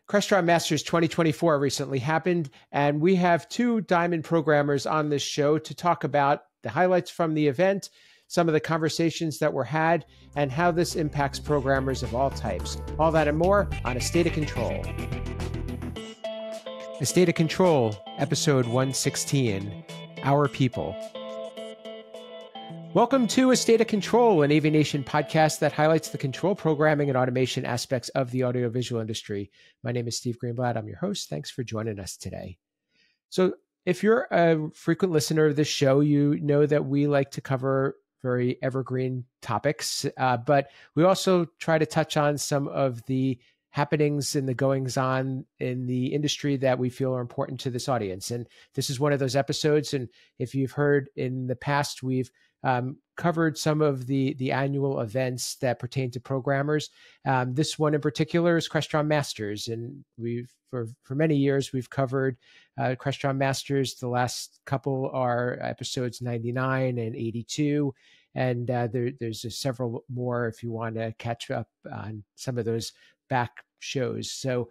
Crestron Masters 2024 recently happened, and we have two Diamond programmers on this show to talk about the highlights from the event, some of the conversations that were had, and how this impacts programmers of all types. All that and more on A State of Control. A State of Control, episode 116, Our People. Welcome to A State of Control, an AVNation podcast that highlights the control programming and automation aspects of the audiovisual industry. My name is Steve Greenblatt. I'm your host. Thanks for joining us today. So if you're a frequent listener of this show, you know that we like to cover very evergreen topics, but we also try to touch on some of the happenings and the goings on in the industry that we feel are important to this audience. And this is one of those episodes. And if you've heard in the past, we've covered some of the annual events that pertain to programmers. This one in particular is Crestron Masters. And for many years, we've covered Crestron Masters. The last couple are episodes 99 and 82. And there's several more if you want to catch up on some of those back shows. So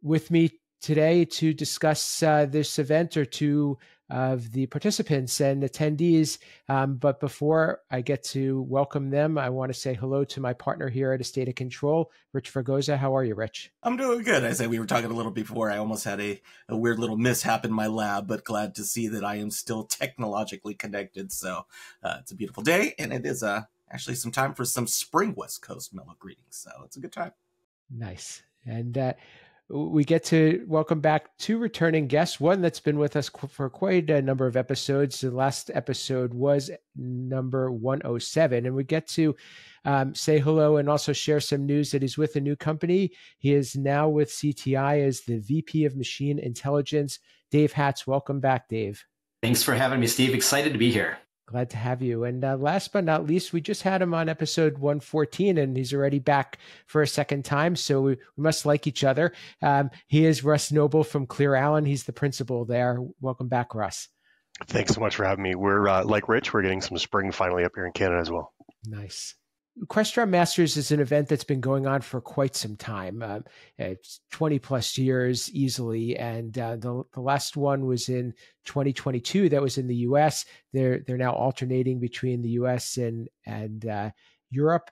with me today to discuss this event are two of the participants and attendees. But before I get to welcome them, I want to say hello to my partner here at A State of Control, Rich Vergoza. How are you, Rich? I'm doing good. I said we were talking a little before. I almost had a weird little mishap in my lab, but glad to see that I am still technologically connected. So it's a beautiful day, and it is actually some time for some spring West Coast mellow greetings. So it's a good time. Nice. And we get to welcome back two returning guests, one that's been with us for quite a number of episodes. The last episode was number 107, and we get to say hello and also share some news that he's with a new company. He is now with CTI as the VP of Machine Intelligence. Dave Hatz, welcome back, Dave. Thanks for having me, Steve. Excited to be here. Glad to have you. And last but not least, we just had him on episode 114, and he's already back for a second time. So we must like each other. He is Russ Noble from ClearAlan. He's the principal there. Welcome back, Russ. Thanks so much for having me. We're like Rich, we're getting some spring finally up here in Canada as well. Nice. Crestron Masters is an event that's been going on for quite some time. It's 20 plus years easily. And the last one was in 2022. That was in the US. They're now alternating between the US and Europe.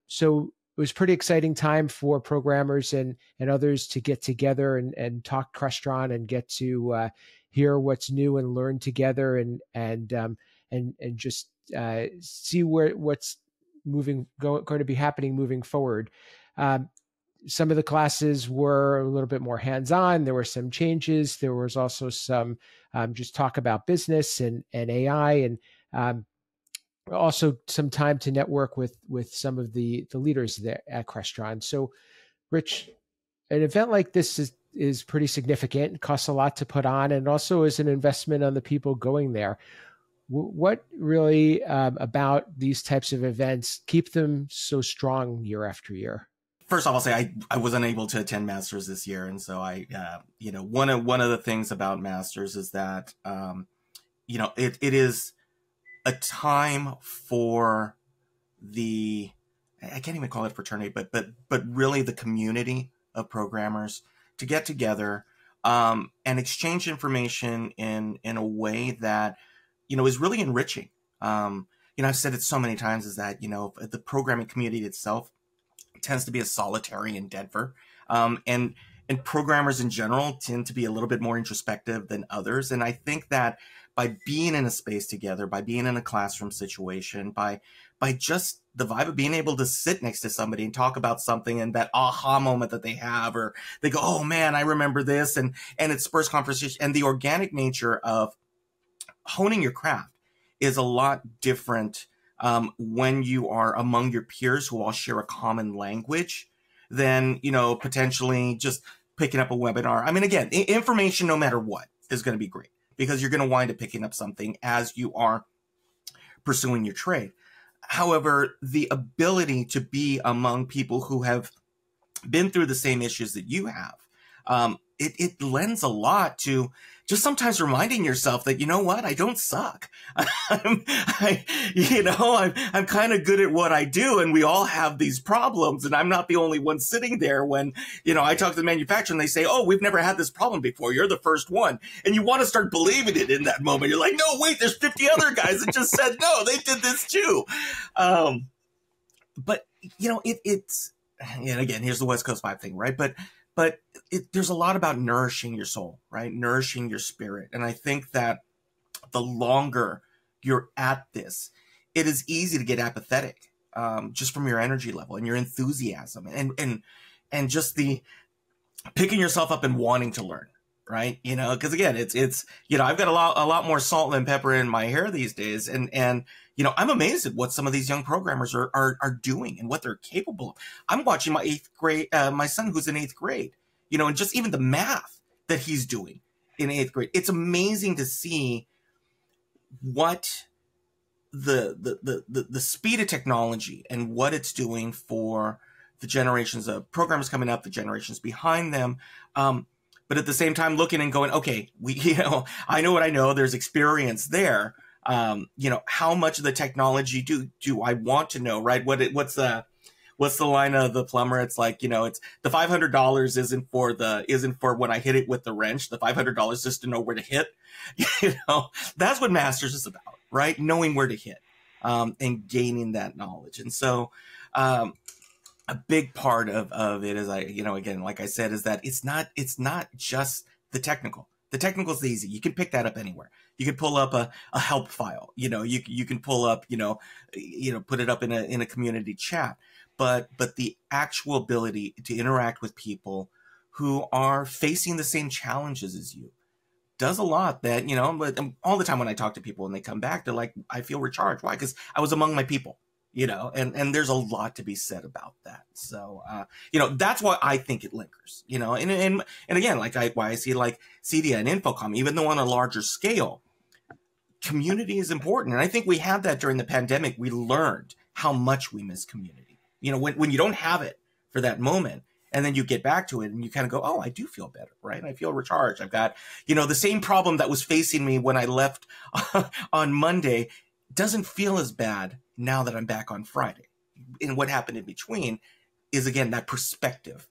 So it was a pretty exciting time for programmers and others to get together and talk Crestron and get to hear what's new and learn together and just see what's going to be happening moving forward. Some of the classes were a little bit more hands-on. There were some changes. There was also some just talk about business and AI, and also some time to network with some of the leaders there at Crestron. So, Rich, an event like this is pretty significant. It costs a lot to put on, and also is an investment on the people going there. What really about these types of events keep them so strong year after year? First off, I'll say I was unable to attend Masters this year, and so one of the things about Masters is that it is a time for I can't even call it fraternity, but really the community of programmers to get together and exchange information in a way that is really enriching. I've said it so many times is that, the programming community itself tends to be a solitary endeavor. And programmers in general tend to be a little bit more introspective than others. And I think that by being in a space together, by being in a classroom situation, by just the vibe of being able to sit next to somebody and talk about something and that aha moment that they have, or they go, oh man, I remember this. And it spurs conversation, and the organic nature of honing your craft is a lot different when you are among your peers who all share a common language than, potentially just picking up a webinar. I mean, again, information, no matter what, is going to be great because you're going to wind up picking up something as you are pursuing your trade. However, the ability to be among people who have been through the same issues that you have it lends a lot to just sometimes reminding yourself that, you know what, I don't suck. I'm kind of good at what I do, and we all have these problems, and I'm not the only one sitting there when, I talk to the manufacturer and they say, oh, we've never had this problem before. You're the first one. And you want to start believing it in that moment. You're like, no, wait, there's 50 other guys that just said, no, they did this too. But, it's, and again, here's the West Coast vibe thing, right? But there's a lot about nourishing your soul, right? Nourishing your spirit. And I think that the longer you're at this, it is easy to get apathetic, just from your energy level and your enthusiasm and just the picking yourself up and wanting to learn, right? Because again, it's I've got a lot more salt and pepper in my hair these days, and I'm amazed at what some of these young programmers are doing and what they're capable of. I'm watching my son who's in 8th grade, and just even the math that he's doing in 8th grade. It's amazing to see what the speed of technology and what it's doing for the generations of programmers coming up, the generations behind them. But at the same time, looking and going, okay, I know what I know. There's experience there. How much of the technology do I want to know, right? What's the line of the plumber? It's like, it's the $500 isn't for when I hit it with the wrench. The $500 is to know where to hit. That's what Masters is about, right? Knowing where to hit, and gaining that knowledge. And so, a big part of it is, again, like I said, is that it's not just the technical. The technical is easy. You can pick that up anywhere. You can pull up a help file. You can pull up, put it up in a community chat. But the actual ability to interact with people who are facing the same challenges as you does a lot. That, all the time when I talk to people and they come back, they're like, I feel recharged. Why? Because I was among my people. And there's a lot to be said about that. So, that's why I think it lingers, and again, why I see like CEDIA and Infocom, even though on a larger scale, community is important. And I think we had that during the pandemic. We learned how much we miss community, when you don't have it for that moment, and then you get back to it and you kind of go, oh, I do feel better, right? I feel recharged. I've got, the same problem that was facing me when I left on Monday doesn't feel as bad now that I'm back on Friday. And what happened in between is, again, that perspective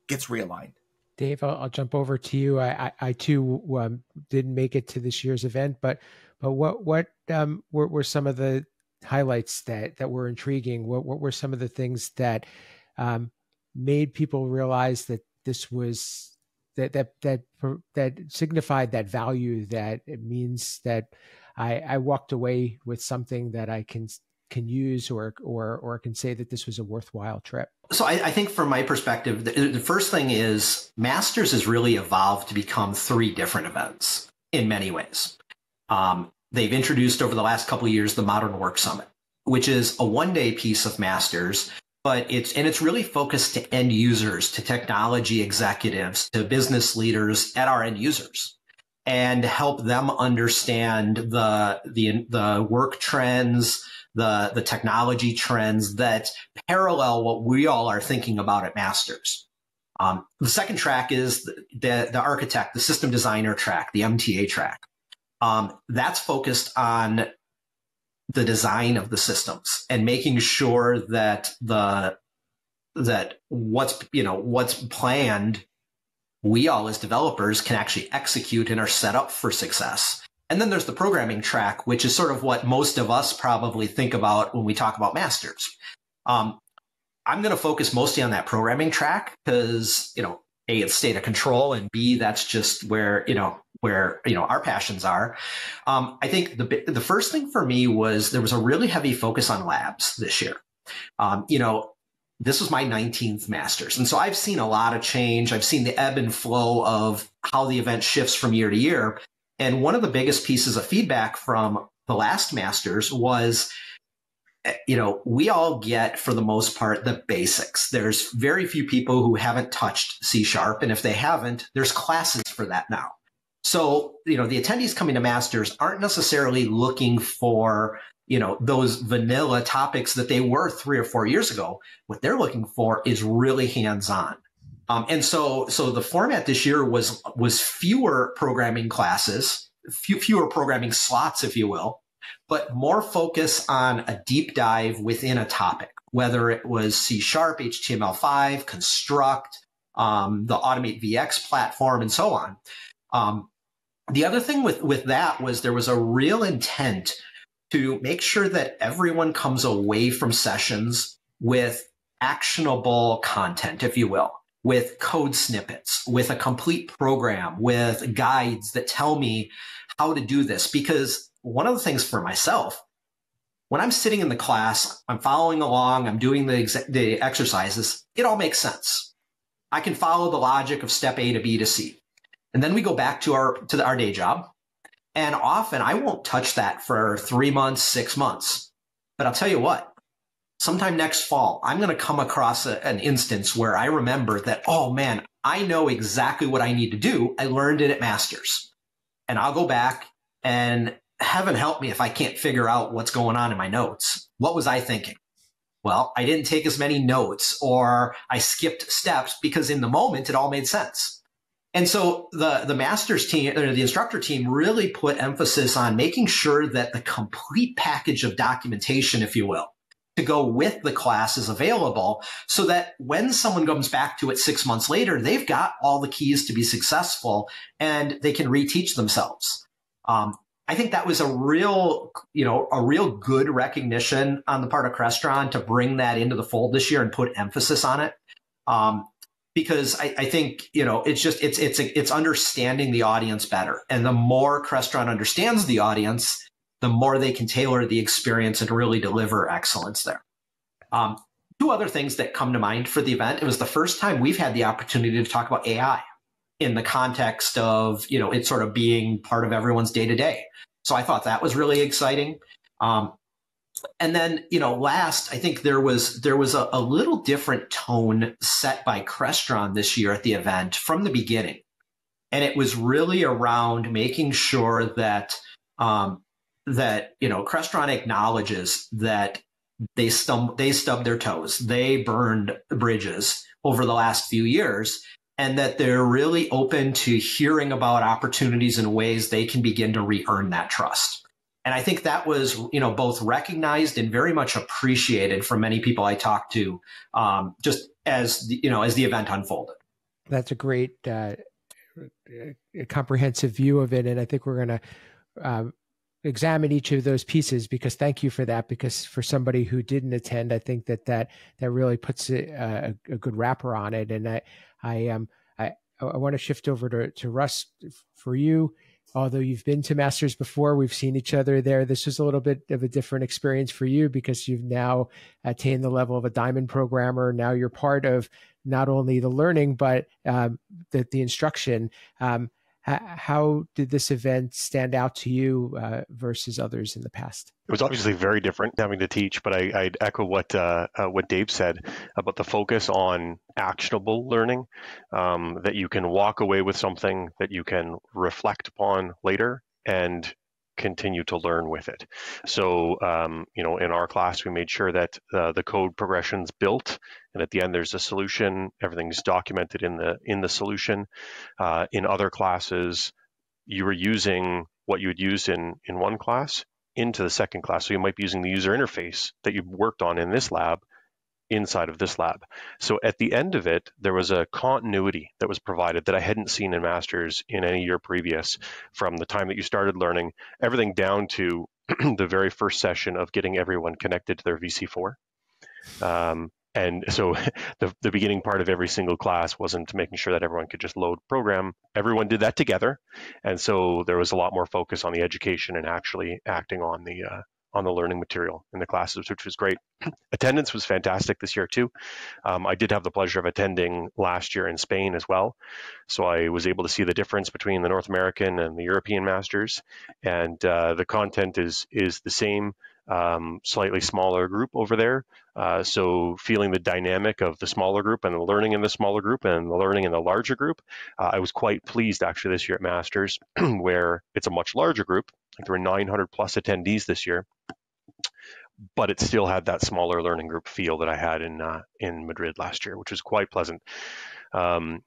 gets realigned. Dave, I'll jump over to you. I too didn't make it to this year's event, but what were some of the highlights that were intriguing? What were some of the things that made people realize that this was that signified that value, that it means that I walked away with something that I can use or can say that this was a worthwhile trip? So I think from my perspective, the first thing is Masters has really evolved to become 3 different events in many ways. They've introduced over the last couple of years the Modern Work Summit, which is a 1-day piece of Masters, but it's really focused to end users, to technology executives, to business leaders at our end users, and help them understand the work trends, the technology trends that parallel what we all are thinking about at Masters. The second track is the architect, the system designer track, the MTA track. That's focused on the design of the systems and making sure that what's planned, we all as developers can actually execute and are set up for success. And then there's the programming track, which is sort of what most of us probably think about when we talk about Masters. I'm going to focus mostly on that programming track because, A, it's state of control, and B, that's just where our passions are. I think the first thing for me was there was a really heavy focus on labs this year. This was my 19th Masters. And so I've seen a lot of change. I've seen the ebb and flow of how the event shifts from year to year. And one of the biggest pieces of feedback from the last Masters was, we all get, for the most part, the basics. There's very few people who haven't touched C#. And if they haven't, there's classes for that now. So, the attendees coming to Masters aren't necessarily looking for, those vanilla topics that they were 3 or 4 years ago. What they're looking for is really hands-on. And so the format this year was fewer programming classes, fewer programming slots, if you will, but more focus on a deep dive within a topic, whether it was C#, HTML5, Construct, the Automate VX platform, and so on. The other thing with that was there was a real intent to make sure that everyone comes away from sessions with actionable content, if you will, with code snippets, with a complete program, with guides that tell me how to do this. Because one of the things for myself, when I'm sitting in the class, I'm following along, I'm doing the exercises, it all makes sense. I can follow the logic of step A to B to C. And then we go back to our day job. And often I won't touch that for 3 months, 6 months. But I'll tell you what, sometime next fall, I'm going to come across an instance where I remember that, oh man, I know exactly what I need to do. I learned it at Masters. And I'll go back, and heaven help me if I can't figure out what's going on in my notes. What was I thinking? Well, I didn't take as many notes, or I skipped steps because in the moment it all made sense. And so the Masters team, or the instructor team, really put emphasis on making sure that the complete package of documentation, if you will, to go with the class is available, so that when someone comes back to it 6 months later, they've got all the keys to be successful and they can reteach themselves. I think that was a real good recognition on the part of Crestron to bring that into the fold this year and put emphasis on it. Because I think, it's understanding the audience better. And the more Crestron understands the audience, the more they can tailor the experience and really deliver excellence there. Two other things that come to mind for the event. It was the first time we've had the opportunity to talk about AI in the context of, it sort of being part of everyone's day-to-day. So I thought that was really exciting. And then, last, I think there was a little different tone set by Crestron this year at the event from the beginning. And it was really around making sure that, Crestron acknowledges that they stubbed their toes, they burned bridges over the last few years, and that they're really open to hearing about opportunities and ways they can begin to re-earn that trust. And I think that was, both recognized and very much appreciated from many people I talked to, just as the event unfolded. That's a great, comprehensive view of it, and I think we're going to examine each of those pieces, because thank you for that. Because for somebody who didn't attend, I think that really puts a good wrapper on it. And I want to shift over to Russ for you. Although you've been to Masters before, we've seen each other there. This was a little bit of a different experience for you because you've now attained the level of a diamond programmer. Now you're part of not only the learning, but the instruction. How did this event stand out to you versus others in the past? It was obviously very different having to teach, but I'd echo what Dave said about the focus on actionable learning, that you can walk away with something that you can reflect upon later and continue to learn with it. So, in our class, we made sure that the code progression's built, and at the end there's a solution. Everything's documented in the solution. In other classes, you were using what you would use in one class into the second class. So you might be using the user interface that you worked on in this lab inside of this lab. So at the end of it, there was a continuity that was provided that I hadn't seen in Masters in any year previous, from the time that you started learning, everything down to the very first session of getting everyone connected to their VC4. And so the beginning part of every single class wasn't making sure that everyone could just load program. Everyone did that together. And so there was a lot more focus on the education and actually acting on the learning material in the classes, which was great. Attendance was fantastic this year too. I did have the pleasure of attending last year in Spain as well. So I was able to see the difference between the North American and the European Masters. And the content is the same. Slightly smaller group over there. So feeling the dynamic of the smaller group and the learning in the smaller group and the learning in the larger group, I was quite pleased actually this year at Masters, where it's a much larger group. Like there were 900 plus attendees this year, but it still had that smaller learning group feel that I had in Madrid last year, which was quite pleasant. And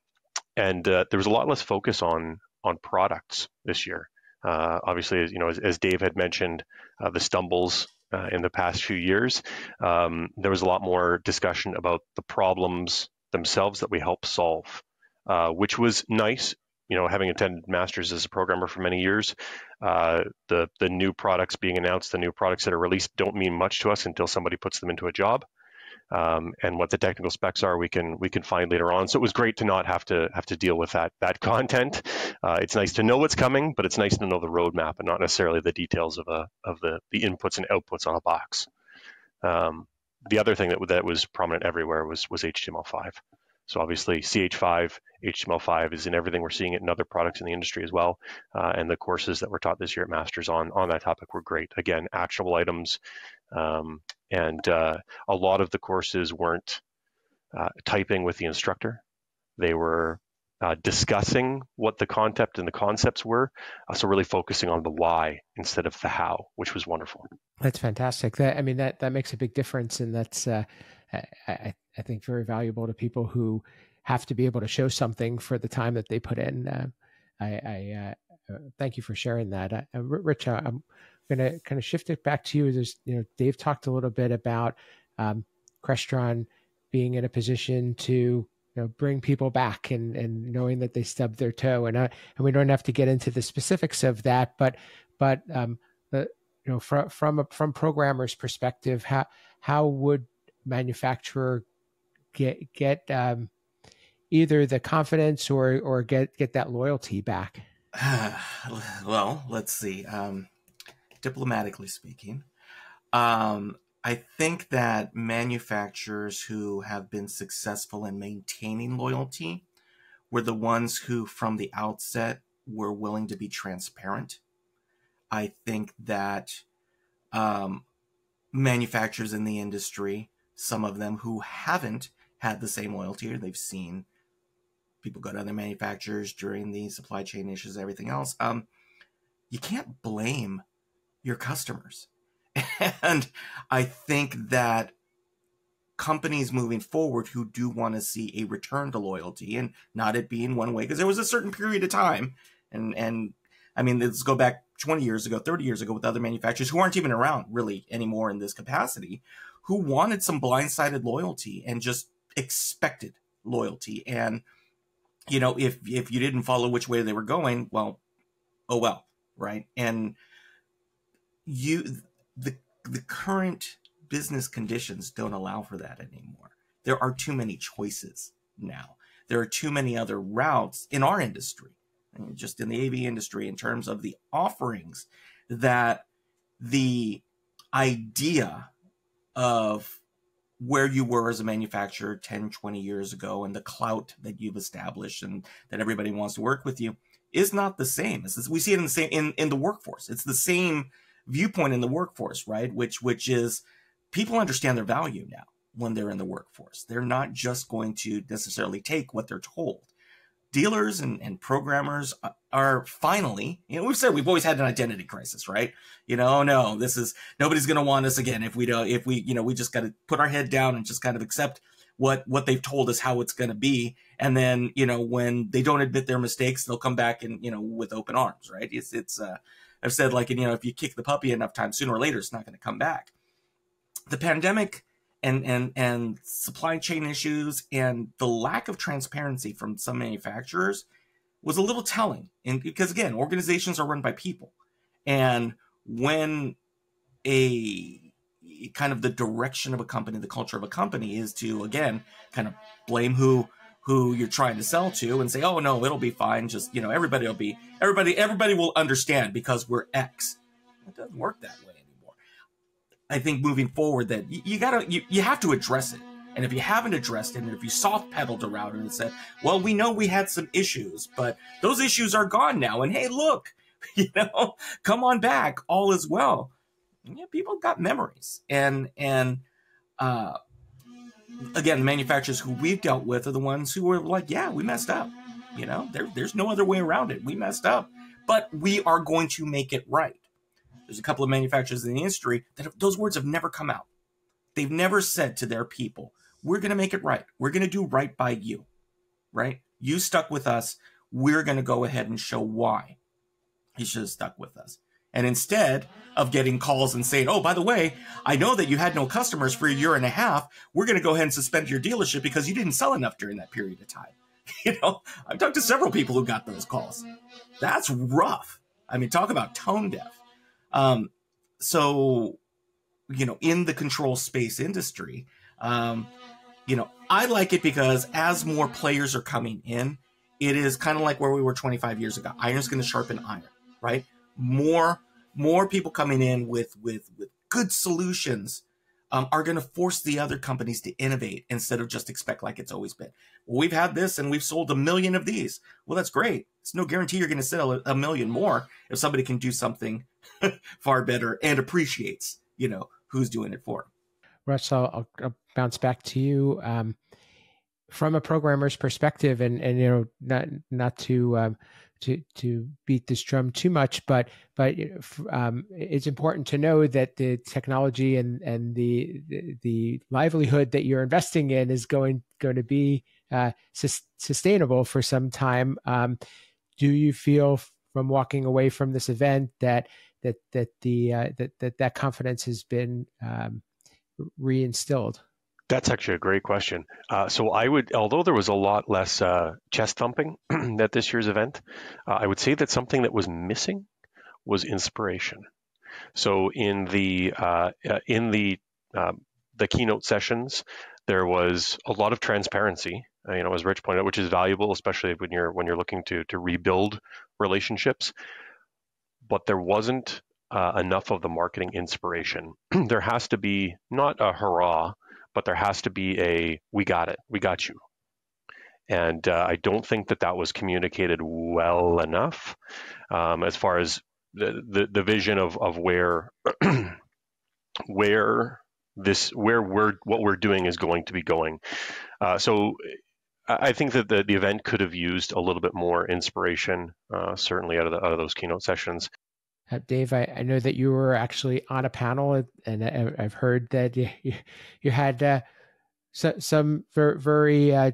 there was a lot less focus on products this year. Obviously, as Dave had mentioned, the stumbles in the past few years, there was a lot more discussion about the problems themselves that we help solve, which was nice. Having attended Masters as a programmer for many years, the new products being announced, the new products that are released don't mean much to us until somebody puts them into a job. And what the technical specs are, we can find later on. So it was great to not have to deal with that content. It's nice to know what's coming, but it's nice to know the roadmap and not necessarily the details of the inputs and outputs on a box. The other thing that was prominent everywhere was HTML5. So obviously CH5, HTML5 is in everything. We're seeing it in other products in the industry as well. And the courses that were taught this year at Masters on that topic were great. Again, actionable items. And a lot of the courses weren't typing with the instructor. They were discussing what the concept and the concepts were. So really focusing on the why instead of the how, which was wonderful. That's fantastic. That makes a big difference. And that's, I think, very valuable to people who have to be able to show something for the time that they put in. I thank you for sharing that. Rich, I'm going to kind of shift it back to you. There's, Dave talked a little bit about Crestron being in a position to bring people back and knowing that they stubbed their toe, and we don't have to get into the specifics of that, but from programmers' perspective, how would manufacturer get either the confidence or get that loyalty back? Well, let's see. Diplomatically speaking, I think that manufacturers who have been successful in maintaining loyalty were the ones who, from the outset, were willing to be transparent. I think that manufacturers in the industry, some of them who haven't had the same loyalty, or they've seen people go to other manufacturers during the supply chain issues, everything else, you can't blame your customers. And I think that companies moving forward who do want to see a return to loyalty, and not it being one way, because there was a certain period of time, and I mean, let's go back 20 years ago, 30 years ago with other manufacturers who aren't even around really anymore in this capacity, who wanted some blindsided loyalty and just expected loyalty. And, if you didn't follow which way they were going, well, oh well, right? And the current business conditions don't allow for that anymore. There are too many choices now. There are too many other routes in our industry, and just in the AV industry, in terms of the offerings, that the idea of where you were as a manufacturer 10, 20 years ago and the clout that you've established and that everybody wants to work with you is not the same. We see it in the workforce. It's the same viewpoint in the workforce, right? Which is people understand their value now when they're in the workforce. They're not just going to necessarily take what they're told. Dealers and programmers are finally, we've always had an identity crisis, right? No, nobody's going to want us again we just got to put our head down and just kind of accept what they've told us how it's going to be. And then, when they don't admit their mistakes, they'll come back and, with open arms, right? I've said, if you kick the puppy enough times, sooner or later, it's not going to come back. The pandemic and supply chain issues and the lack of transparency from some manufacturers was a little telling. And because, again, organizations are run by people. And when a kind of the direction of a company, the culture of a company is to, again, kind of blame who you're trying to sell to and say, oh, no, it'll be fine. Just, everybody will understand because we're X. It doesn't work that way anymore. I think moving forward that you have to address it. And if you haven't addressed it, and if you soft pedaled around it and said, well, we know we had some issues, but those issues are gone now. And hey, look, come on back. All is well. Yeah, people got memories. And again, the manufacturers who we've dealt with are the ones who were like, yeah, we messed up. There's no other way around it. We messed up, but we are going to make it right. There's a couple of manufacturers in the industry that those words have never come out. They've never said to their people, we're going to make it right. We're going to do right by you. right? You stuck with us. We're going to go ahead and show why you should have stuck with us. And instead of getting calls and saying, oh, by the way, I know that you had no customers for a year and a half. We're going to go ahead and suspend your dealership because you didn't sell enough during that period of time. I've talked to several people who got those calls. That's rough. I mean, talk about tone deaf. So, in the control space industry, I like it because as more players are coming in, it is kind of like where we were 25 years ago. Iron's going to sharpen iron, right? More people coming in with good solutions are going to force the other companies to innovate instead of just expect like it's always been. Well, we've had this and we've sold 1 million of these. Well, that's great. It's no guarantee you're going to sell 1 million more if somebody can do something far better and appreciates, who's doing it for them. Russ, I'll bounce back to you from a programmer's perspective, and not to beat this drum too much, but it's important to know that the technology and the livelihood that you're investing in is going to be sustainable for some time. Do you feel from walking away from this event that confidence has been reinstilled? That's actually a great question. So I would, although there was a lot less chest thumping at this year's event, I would say that something that was missing was inspiration. So in the keynote sessions, there was a lot of transparency, as Rich pointed out, which is valuable, especially when you're looking to rebuild relationships. But there wasn't enough of the marketing inspiration. There has to be not a hurrah, but there has to be a, we got it, we got you. And I don't think that was communicated well enough as far as the vision of where what we're doing is going to be going. So I think that the event could have used a little bit more inspiration, certainly out of those keynote sessions. Dave, I know that you were actually on a panel, and I've heard that you had some very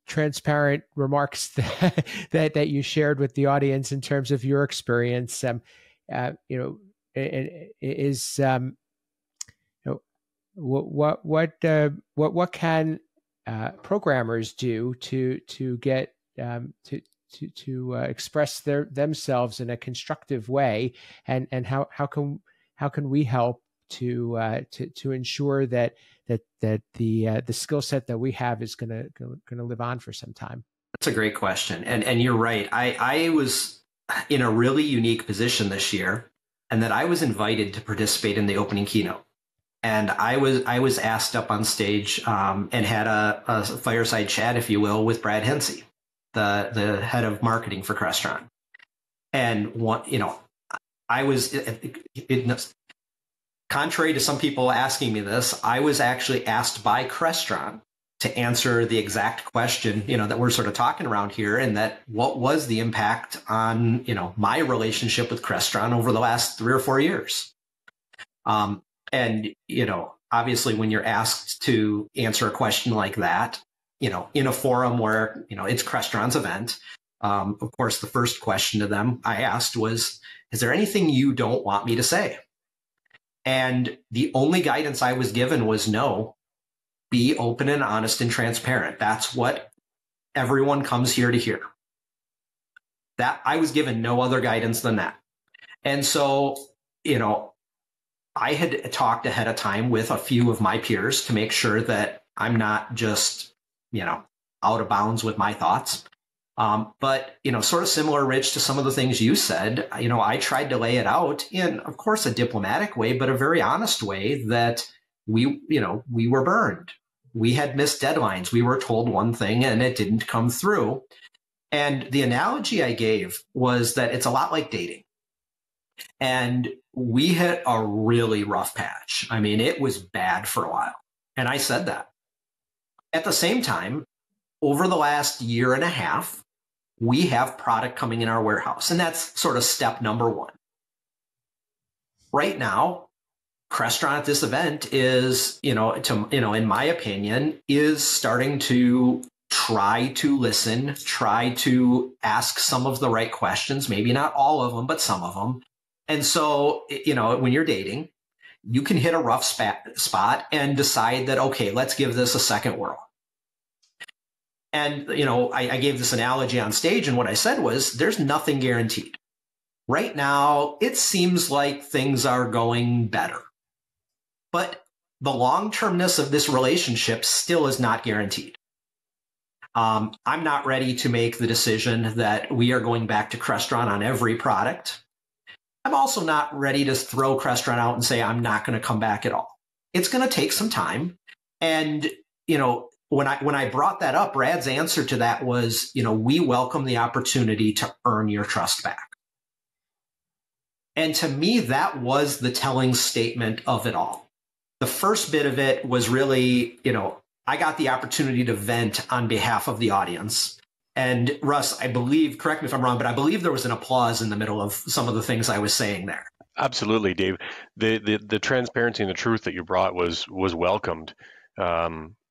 transparent remarks that you shared with the audience in terms of your experience. What can programmers do to get to express themselves in a constructive way, and how can we help to ensure that the skill set that we have is going to live on for some time? That's a great question, and you're right. I was in a really unique position this year, and that I was invited to participate in the opening keynote. And I was asked up on stage and had a fireside chat, if you will, with Brad Hensey, the head of marketing for Crestron. And I was, contrary to some people asking me this, I was actually asked by Crestron to answer the exact question, that we're sort of talking around here, and that what was the impact on, my relationship with Crestron over the last 3 or 4 years. And, obviously when you're asked to answer a question like that, in a forum where, it's Crestron's event, of course, the first question to them I asked was, is there anything you don't want me to say? And the only guidance I was given was no, be open and honest and transparent. That's what everyone comes here to hear. That I was given no other guidance than that. And so, I had talked ahead of time with a few of my peers to make sure that I'm not just, out of bounds with my thoughts. But, sort of similar, Rich, to some of the things you said, I tried to lay it out in, of course, a diplomatic way, but a very honest way that we were burned. We had missed deadlines. We were told one thing and it didn't come through. And the analogy I gave was that it's a lot like dating. And we hit a really rough patch. I mean, it was bad for a while. And I said that. At the same time, over the last year and a half, we have product coming in our warehouse. And that's sort of step number one. Right now, Crestron at this event is, in my opinion, is starting to try to listen, try to ask some of the right questions, maybe not all of them, but some of them. And so, when you're dating, you can hit a rough spot and decide that, okay, let's give this a second whirl. And, I gave this analogy on stage, and what I said was, there's nothing guaranteed. Right now, it seems like things are going better. But the long-termness of this relationship still is not guaranteed. I'm not ready to make the decision that we are going back to Crestron on every product. I'm also not ready to throw Crestron out and say I'm not going to come back at all. It's going to take some time. And, when I brought that up, Brad's answer to that was, we welcome the opportunity to earn your trust back. And to me, that was the telling statement of it all. The first bit of it was really, I got the opportunity to vent on behalf of the audience. And Russ, I believe, correct me if I'm wrong, but I believe there was an applause in the middle of some of the things I was saying there. Absolutely, Dave. The transparency and the truth that you brought was welcomed.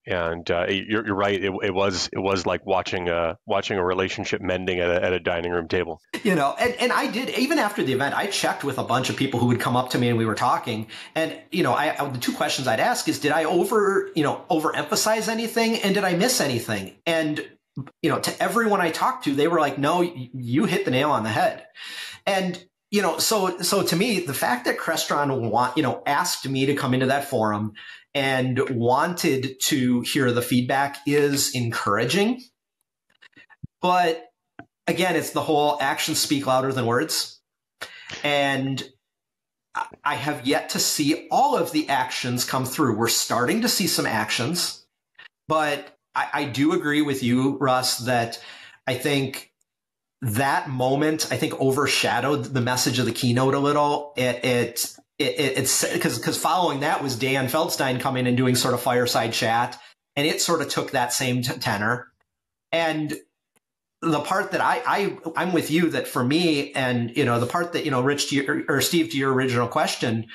You're right. It was like watching a relationship mending at a dining room table. And I did, even after the event, I checked with a bunch of people who would come up to me and we were talking. And, the two questions I'd ask is, did I overemphasize anything? And did I miss anything? And, to everyone I talked to, they were like, no, you hit the nail on the head. And, so to me, the fact that Crestron asked me to come into that forum and wanted to hear the feedback is encouraging. But again, it's the whole actions speak louder than words. And I have yet to see all of the actions come through. We're starting to see some actions, but I do agree with you, Russ, that I think that moment, overshadowed the message of the keynote a little. It's because following that was Dan Feldstein coming and doing sort of fireside chat, and it sort of took that same tenor. And the part that I'm with you that for me, and the part that Rich or Steve, to your original question,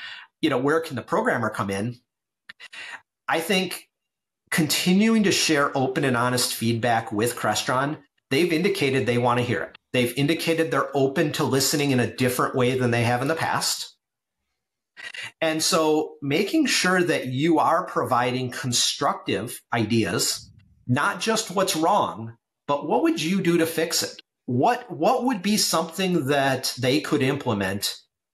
where can the programmer come in? I think continuing to share open and honest feedback with Crestron, they've indicated they want to hear it. They've indicated they're open to listening in a different way than they have in the past. And so making sure that you are providing constructive ideas, not just what's wrong, but what would you do to fix it? What would be something that they could implement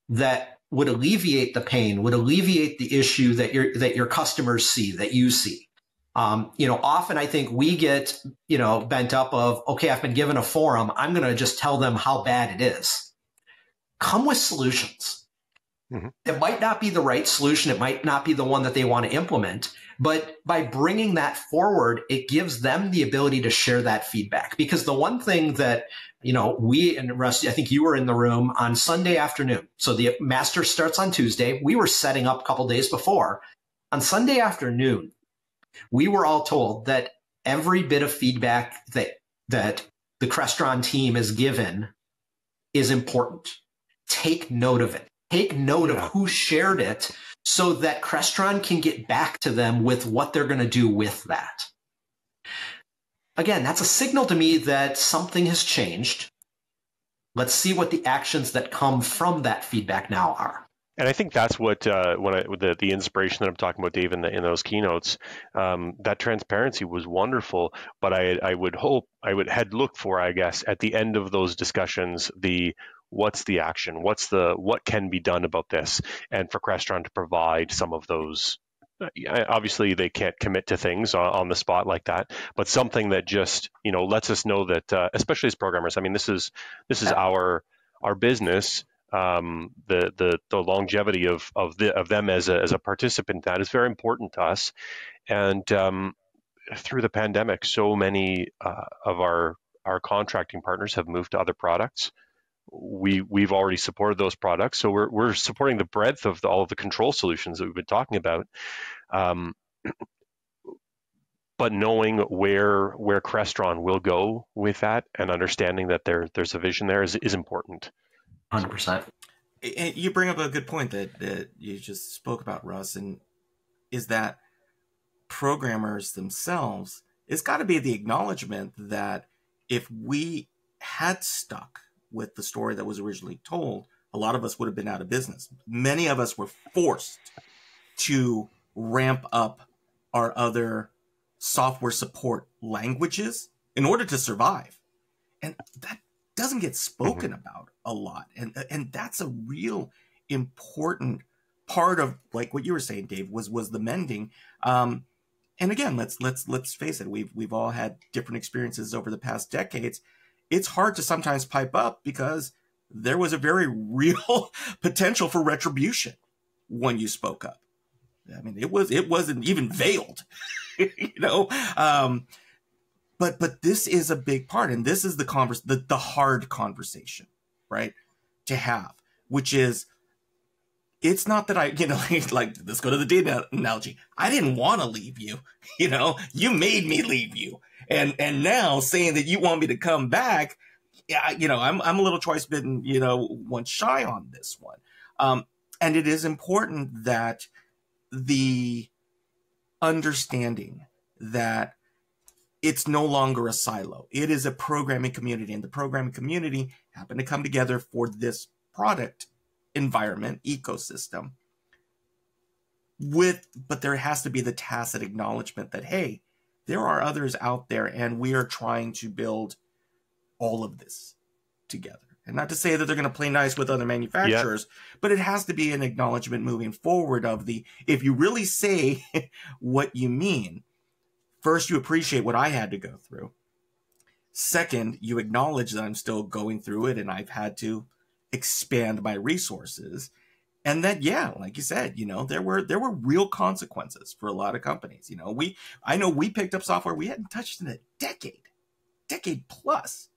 that would alleviate the pain, would alleviate the issue that your customers see, that you see? Often I think we get, bent up of, okay, I've been given a forum, I'm going to just tell them how bad it is. Come with solutions. Mm-hmm. It might not be the right solution. It might not be the one that they want to implement, but by bringing that forward, it gives them the ability to share that feedback. Because the one thing that, we and Russ, I think you were in the room on Sunday afternoon. So the master starts on Tuesday. We were setting up a couple days before. On Sunday afternoon, we were all told that every bit of feedback that the Crestron team is given is important. Take note of it. Take note of who shared it so that Crestron can get back to them with what they're going to do with that. Again, that's a signal to me that something has changed. Let's see what the actions that come from that feedback now are. And I think that's what the inspiration that I'm talking about, Dave, in those keynotes, that transparency was wonderful. But I would had looked for, I guess, at the end of those discussions, what's the action, what can be done about this, and for Crestron to provide some of those. Obviously, they can't commit to things on the spot like that, but something that just lets us know that, especially as programmers, I mean, this is our business. The longevity of them as a participant, that is very important to us. And through the pandemic, so many of our contracting partners have moved to other products. We've already supported those products, so we're supporting the breadth of all of the control solutions that we've been talking about. But knowing where Crestron will go with that and understanding that there's a vision there is important. 100%. And you bring up a good point that you just spoke about, Russ, and is that programmers themselves, it's got to be the acknowledgement that if we had stuck with the story that was originally told, a lot of us would have been out of business. Many of us were forced to ramp up our other software support languages in order to survive. And that doesn't get spoken about a lot. And that's a real important part of, like what you were saying, Dave, was the mending. And again, let's face it, we've all had different experiences over the past decades. It's hard to sometimes pipe up because there was a very real potential for retribution when you spoke up. I mean, it wasn't even veiled, you know. But this is a big part, and this is the hard conversation, right, to have, which is, it's not that I, you know, like let's go to the data analogy. I didn't want to leave you, you know, you made me leave you, and now saying that you want me to come back, yeah, you know, I'm a little twice bitten, you know, once shy on this one, and it is important that the understanding that it's no longer a silo. It is a programming community, and the programming community happened to come together for this product environment ecosystem but there has to be the tacit acknowledgement that, hey, there are others out there, and we are trying to build all of this together. And not to say that they're going to play nice with other manufacturers, but it has to be an acknowledgement moving forward of if you really say what you mean, first, you appreciate what I had to go through. Second, you acknowledge that I'm still going through it and I've had to expand my resources. And that, yeah, like you said, you know, there were real consequences for a lot of companies. You know, I know we picked up software we hadn't touched in a decade plus.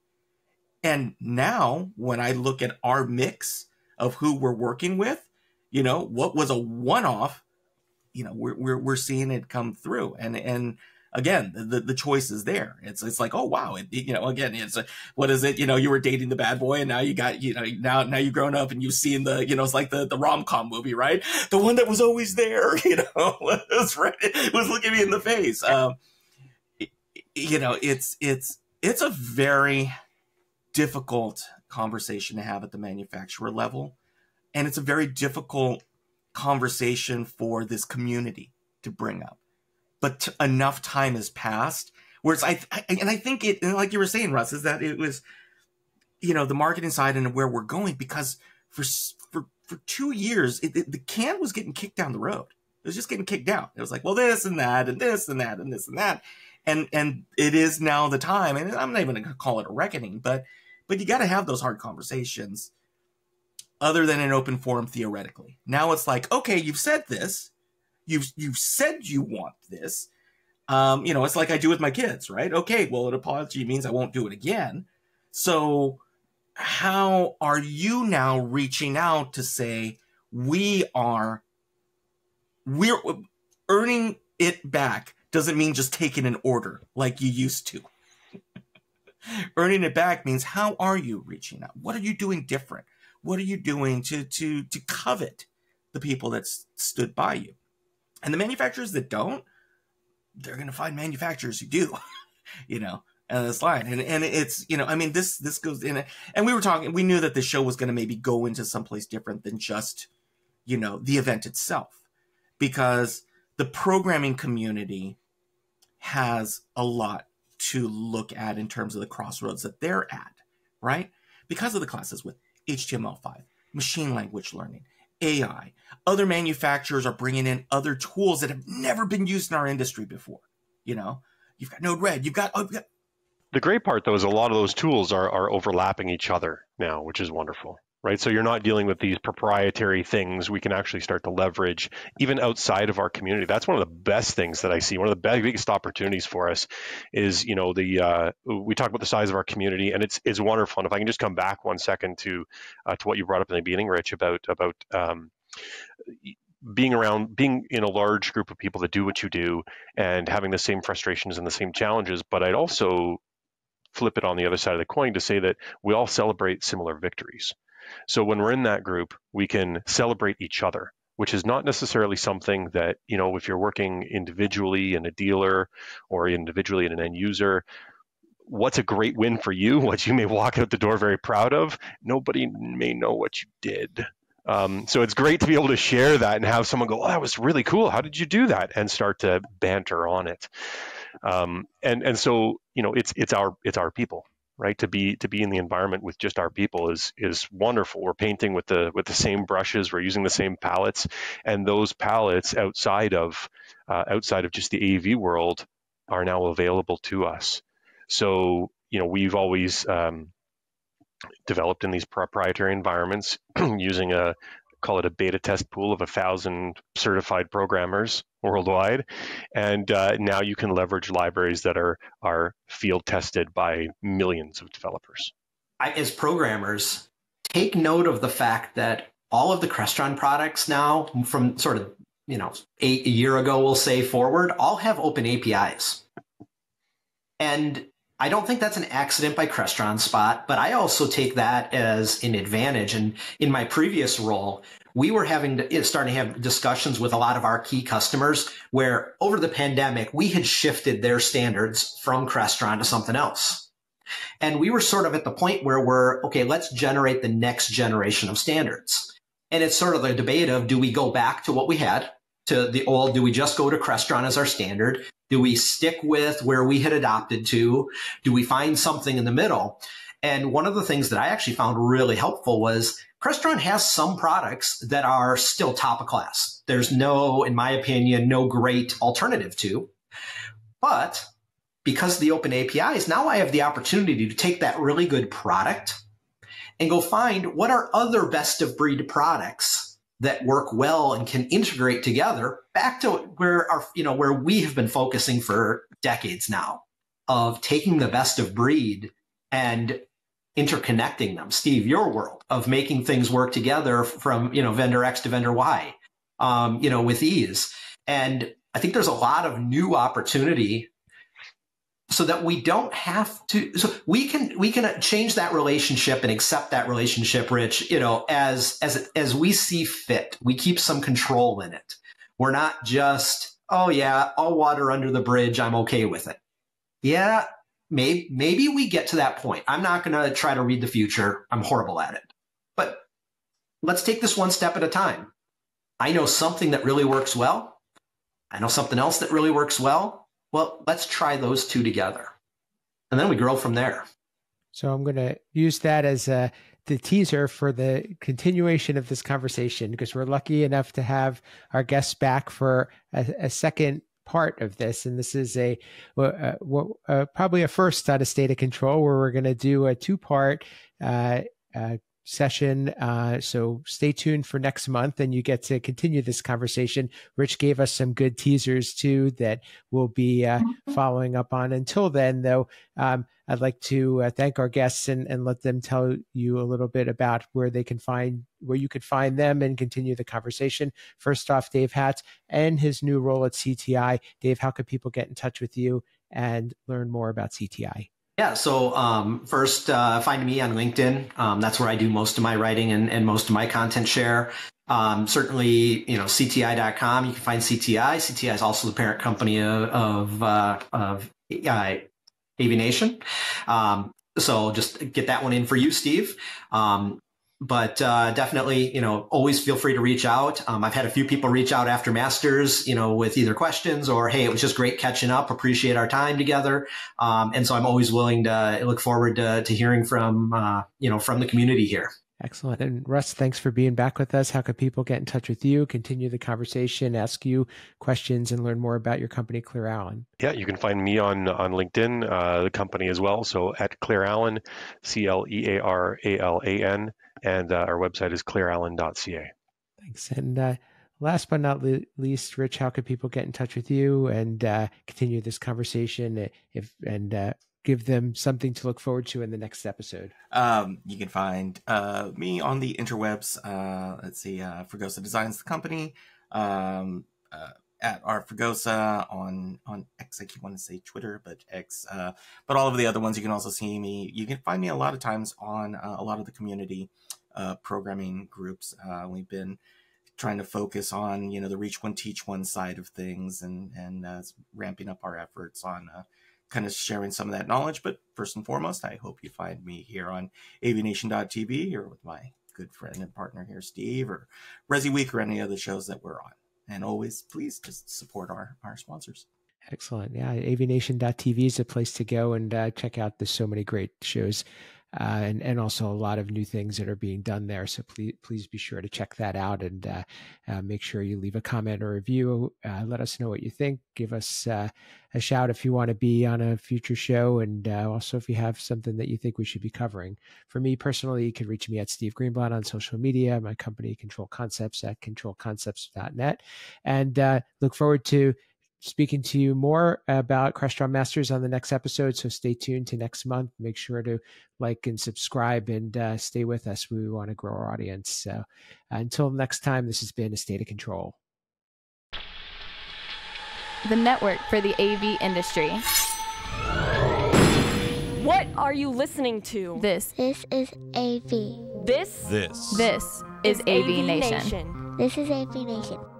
And now when I look at our mix of who we're working with, you know, what was a one-off, you know, we're seeing it come through. And again, the choice is there. It's like, oh wow, you know, again, it's what is it? You know, you were dating the bad boy, and now you got, you know, now you've grown up and you've seen the, you know, it's like the rom-com movie, right? The one that was always there, you know, was looking me in the face. You know, it's a very difficult conversation to have at the manufacturer level, and it's a very difficult conversation for this community to bring up. But enough time has passed where it's, I think it, like you were saying, Russ, is that it was, you know, the marketing side and where we're going, because for 2 years, the can was getting kicked down the road. It was just getting kicked down. It was like, well, this and that, and this and that, and this and that. And it is now the time, and I'm not even going to call it a reckoning, but you got to have those hard conversations other than an open forum theoretically. Now it's like, okay, you've said this. You've said you want this. You know, it's like I do with my kids, right? Okay, well, an apology means I won't do it again. So how are you now reaching out to say we're earning it back doesn't mean just taking an order like you used to. Earning it back means, how are you reaching out? What are you doing different? What are you doing to covet the people that stood by you? And the manufacturers that don't, they're going to find manufacturers who do, you know, and that's fine. And it's, you know, I mean, this goes in, and we knew that the show was going to maybe go into someplace different than just, you know, the event itself, because the programming community has a lot to look at in terms of the crossroads that they're at, right? Because of the classes with HTML5, machine language learning, AI, other manufacturers are bringing in other tools that have never been used in our industry before. You know, you've got Node-RED, you've got. The great part, though, is a lot of those tools are overlapping each other now, which is wonderful, right? So you're not dealing with these proprietary things. We can actually start to leverage even outside of our community. That's one of the best things that I see. One of the biggest opportunities for us is, you know, we talk about the size of our community, and it's wonderful. And if I can just come back 1 second to what you brought up in the beginning, Rich, about being in a large group of people that do what you do and having the same frustrations and the same challenges. But I'd also flip it on the other side of the coin to say that we all celebrate similar victories. So when we're in that group, we can celebrate each other, which is not necessarily something that, if you're working individually in a dealer or individually in an end user, what's a great win for you, what you may walk out the door very proud of, nobody may know what you did. So it's great to be able to share that and have someone go, "Oh, that was really cool. How did you do that?" and start to banter on it. And so, it's our people, right? To be in the environment with just our people is wonderful. We're painting with the same brushes, we're using the same palettes, and those palettes outside of just the AV world are now available to us. So, we've always developed in these proprietary environments using call it a beta test pool of 1,000 certified programmers worldwide. And now you can leverage libraries that are field tested by millions of developers. As programmers, take note of the fact that all of the Crestron products now, from sort of, a year ago, we'll say forward, all have open APIs. And I don't think that's an accident by Crestron, Spot, but I also take that as an advantage. And in my previous role, we were starting to have discussions with a lot of our key customers where over the pandemic, we had shifted their standards from Crestron to something else. And we were sort of at the point where let's generate the next generation of standards. And it's sort of the debate of, do we go back to what we had, to the old, do we just go to Crestron as our standard? Do we stick with where we had adopted to? Do we find something in the middle? And one of the things that I actually found really helpful was Crestron has some products that are still top of class. There's in my opinion, no great alternative to. But because of the open APIs, now I have the opportunity to take that really good product and go find what are other best of breed products that work well and can integrate together back to where we have been focusing for decades now, of taking the best of breed and interconnecting them. Steve, your world of making things work together from, vendor X to vendor Y, with ease. And I think there's a lot of new opportunity so that we don't have to, so we can change that relationship and accept that relationship, Rich, as we see fit. We keep some control in it. We're not just, oh yeah, all water under the bridge, I'm okay with it. Yeah, maybe we get to that point. I'm not going to try to read the future. I'm horrible at it. But let's take this one step at a time. I know something that really works well. I know something else that really works well. Well, let's try those two together. And then we grow from there. So I'm going to use that as the teaser for the continuation of this conversation, because we're lucky enough to have our guests back for a second part of this. And this is probably a first out of State of Control, where we're going to do a two-part session. So stay tuned for next month and you get to continue this conversation. Rich gave us some good teasers too that we'll be following up on. Until then, though, I'd like to thank our guests and let them tell you a little bit about where you could find them and continue the conversation. First off, Dave Hatz and his new role at CTI. Dave, how could people get in touch with you and learn more about CTI? Yeah, so first, find me on LinkedIn. That's where I do most of my writing and most of my content share. Certainly, CTI.com. You can find CTI. CTI is also the parent company of AVNation. So just get that one in for you, Steve. But definitely, always feel free to reach out. I've had a few people reach out after Masters, with either questions or, hey, it was just great catching up. Appreciate our time together. And so I'm always willing to look forward to hearing from the community here. Excellent. And Russ, thanks for being back with us. How could people get in touch with you, continue the conversation, ask you questions, and learn more about your company, ClearAlan? Yeah, you can find me on LinkedIn, the company as well. So at ClearAlan, ClearAlan, and our website is clearalan.ca. Thanks. And last but not least, Rich, how could people get in touch with you and continue this conversation and give them something to look forward to in the next episode? You can find me on the interwebs. Let's see, Fregosa Designs, the company, at our Fregosa on X. I keep wanting to say Twitter, but X. But all of the other ones, you can also see me. You can find me a lot of times on a lot of the community programming groups. We've been trying to focus on, the reach one, teach one side of things, and ramping up our efforts on kind of sharing some of that knowledge. But first and foremost, I hope you find me here on AVNation.tv or with my good friend and partner here, Steve, or Resi Week, or any of the shows that we're on. And always, please just support our sponsors. Excellent. Yeah, AVNation.tv is a place to go and check out. There's so many great shows and also a lot of new things that are being done there. So please be sure to check that out, and make sure you leave a comment or review. Let us know what you think. Give us a shout if you want to be on a future show, and also if you have something that you think we should be covering. For me personally, you can reach me at Steve Greenblatt on social media, my company Control Concepts at controlconcepts.net, and look forward to speaking to you more about Crestron Masters on the next episode. So stay tuned to next month. Make sure to like and subscribe, and stay with us. We want to grow our audience. So until next time, this has been A State of Control, the network for the AV industry. What are you listening to? This is AV. This is AVNation. This is AVNation.